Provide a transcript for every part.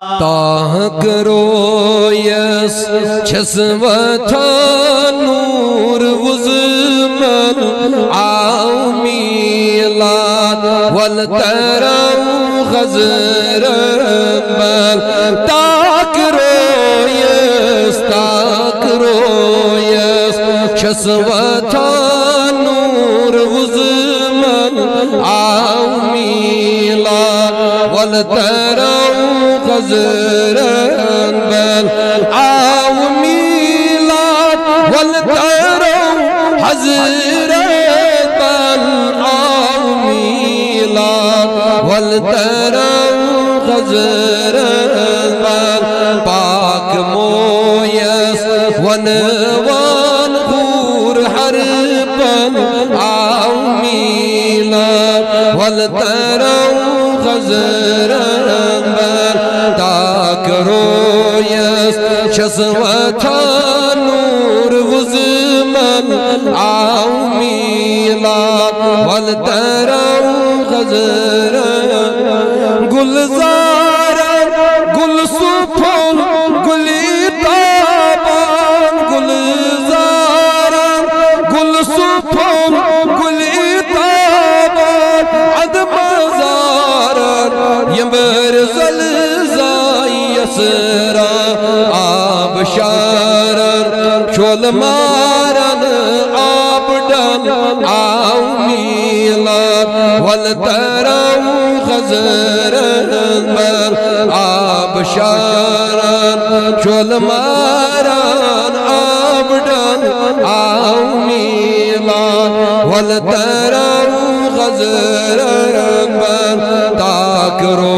ताह करो यस छसवथा नूर वुज़मन आओ मीलाद वल तरम खज़र बल ताकरो यस छसवथा नूर वुज़मन आओ मीलाद वल तरम खज़रन बल आओ मीलाद वल तरम हज़रत बल आओ मीलाद वल तरम खज़रत बल पाक मोयस वनवान खूर हर पल आओ मीलाद वल तरम खज़रत बल ताकरो यस छसवथा नूर वुज़मन आओ मीलाद वल तरम खज़रत गुलज़ारन गुल सुफल गुली ताबान गुलज़ारन गुल सुफल गुली ताबान अदमज़ारन यंबर यसरा आब शारन शोल मारन आबडन आओ मीलाद वल तरम खज़रन बल आब शारन शोल मारन आबडन आओ मीलाद वल तरम खज़रन बल ताकरो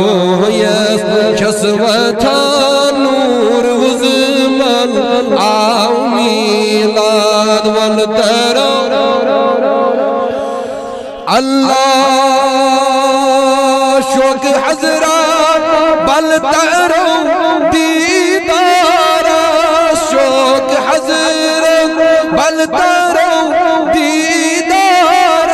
यस छसवथा नूर वुज़मन आओ मीलाद वल तरम अल्लाह शोक हज़रत बल तरम दीदार शोक हज़रत बल तरम दीदार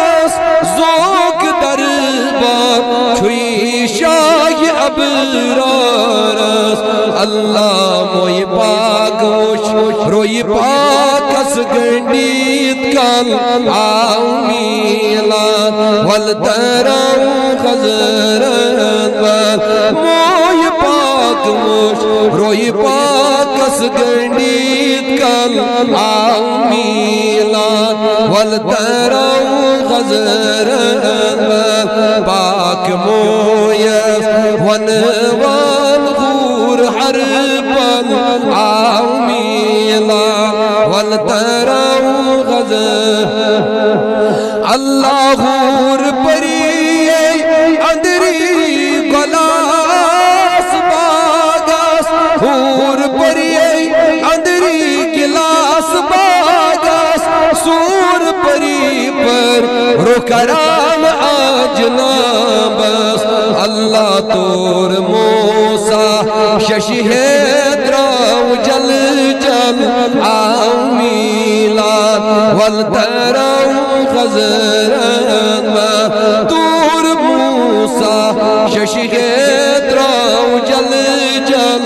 ज़ोक दरबार छुई शाह अबरारस अल्लाह मोय पाक रोय पाकस गंडीत कल आओ मीलाद वल तरम खज़रत बल मोय पाक रोय पाकस गंडीत कल आओ मीलाद वल तरम खज़रत बल पाक मोयस वनवान खूर हर पल आओ मीलाद वल तरम खज़रत अल्लाह हूर परी अंदरी गलास बागस हूर परी अंदरी गिलास बागस सूर परी पर रुकराम आजना बस अल्लाह तोर मूसा शशि है द्राव जल जल आओ मीलाद वल तरम खज़रत बल तोर मूसा शशि है द्राव जल जल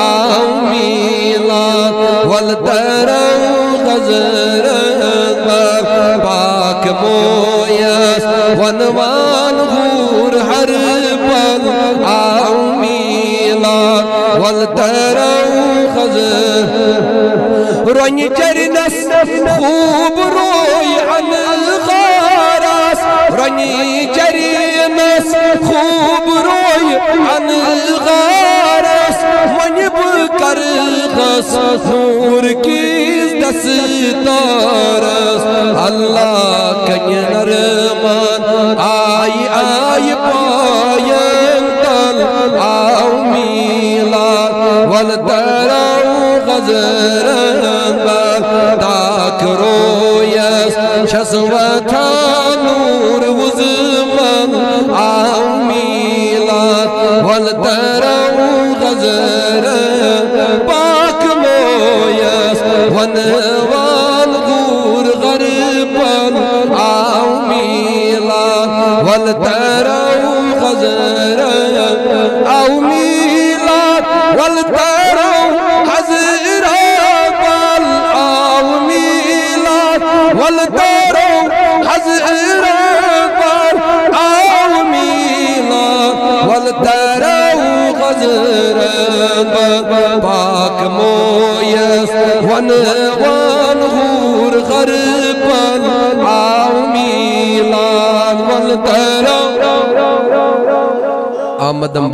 आओ मीलाद वल तरम खज़रत बल पाक मोयस वनवान खूर हर पल आओ मीलाद वल तरम खज़रत रोन चरनस खूब रोय अन खारस रोन चरनस खूब रोय अन खारस मन कर खस नूर की दस्तारस अल्लाह कन्य नरमान आई आई पायन तल आओ मीलाद वल तरम खज़रत बल ताकरो यस छसवथा नूर वुज़मन आओ मीलाद वल तरम खज़रत पाक मोयस वनवान खूर हर पल आओ मीलाद वल तरम खज़रत आओ मीलाद والدار حزرت أو ميلاد والدار حزرت باك مويس ونغور غربا أو ميلاد والدار آمدم